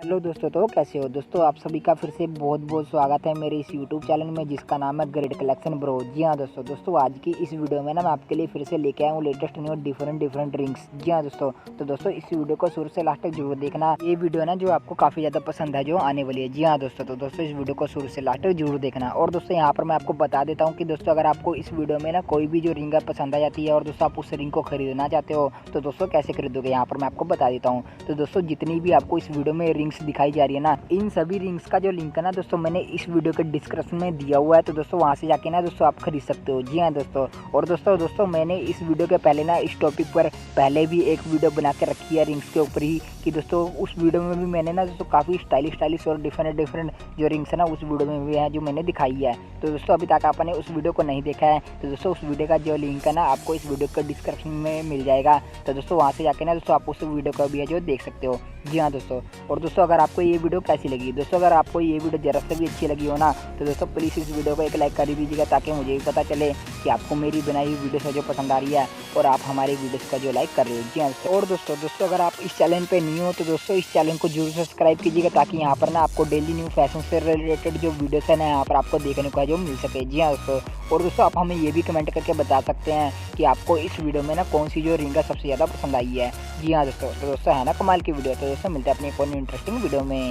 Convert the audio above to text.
Hello दोस्तों, तो कैसे हो दोस्तों। आप सभी का फिर से बहुत बहुत स्वागत है मेरे इस यूट्यूब चैनल में जिसका नाम है ग्रेट कलेक्शन ब्रो। जी हाँ दोस्तों आज की इस वीडियो में ना मैं आपके लिए फिर से लेके आया हूँ लेटेस्ट न्यू डिफरेंट रिंग्स। जी हाँ दोस्तों, तो दोस्तों इस वीडियो को शुरू से लास्ट तक जरूर देखना। ये वीडियो ना जो आपको काफ़ी ज़्यादा पसंद है जो आने वाली है। जी हाँ दोस्तों, तो दोस्तों इस वीडियो को शुरू से लास्ट तक जरूर देखना। और दोस्तों यहाँ पर मैं आपको बता देता हूँ कि दोस्तों अगर आपको इस वीडियो में ना कोई भी जो रिंग है पसंद आ जाती है और दोस्तों आप उस रिंग को खरीदना चाहते हो तो दोस्तों कैसे खरीदोगे यहाँ पर मैं आपको बता देता हूँ। तो दोस्तों जितनी भी आपको इस वीडियो में रिंग्स दिखाई जा रही है ना, इन सभी रिंग्स का जो लिंक है ना दोस्तों मैंने इस वीडियो के डिस्क्रिप्शन में दिया हुआ है। तो दोस्तों वहाँ से जाके ना दोस्तों आप खरीद सकते हो। जी हाँ दोस्तों, और दोस्तों मैंने इस वीडियो के पहले ना इस टॉपिक पर पहले भी एक वीडियो बना के रखी है रिंग्स के ऊपर ही कि दोस्तों उस वीडियो में भी मैंने ना दोस्तों काफ़ी स्टाइलिश और डिफरेंट जो रिंग्स है ना उस वीडियो में भी है जो मैंने दिखाई है। तो दोस्तों अभी तक आपने उस वीडियो को नहीं देखा है तो दोस्तों उस वीडियो का जो लिंक है ना आपको इस वीडियो के डिस्क्रिप्शन में मिल जाएगा। तो दोस्तों वहाँ से जाके ना दोस्तों आप उस वीडियो को भी है जो देख सकते हो। जी हाँ दोस्तों, और दोस्तों अगर आपको ये वीडियो कैसी लगी, दोस्तों अगर आपको ये वीडियो जरा से भी अच्छी लगी हो ना तो दोस्तों प्लीज़ इस वीडियो को एक लाइक कर दीजिएगा ताकि मुझे भी पता चले कि आपको मेरी बनाई हुई वीडियो से जो पसंद आ रही है और आप हमारी वीडियोस का जो लाइक कर रहे हो। जी हाँ दोस्तों, और दोस्तों अगर आप इस चैनल पे न्यू हो तो दोस्तों इस चैनल को जरूर सब्सक्राइब कीजिएगा ताकि यहाँ पर ना आपको डेली न्यू फैशन से रिलेटेड जो वीडियोस है ना यहाँ पर आपको देखने को जो मिल सके। जी हाँ दोस्तों, और दोस्तों आप हमें ये भी कमेंट करके बता सकते हैं कि आपको इस वीडियो में ना कौन सी जो रिंग है सबसे ज़्यादा पसंद आई है। जी हाँ दोस्तों, तो दोस्तों है ना कमाल की वीडियो। तो दोस्तों मिलते हैं अपनी एक और इंटरेस्टिंग वीडियो में।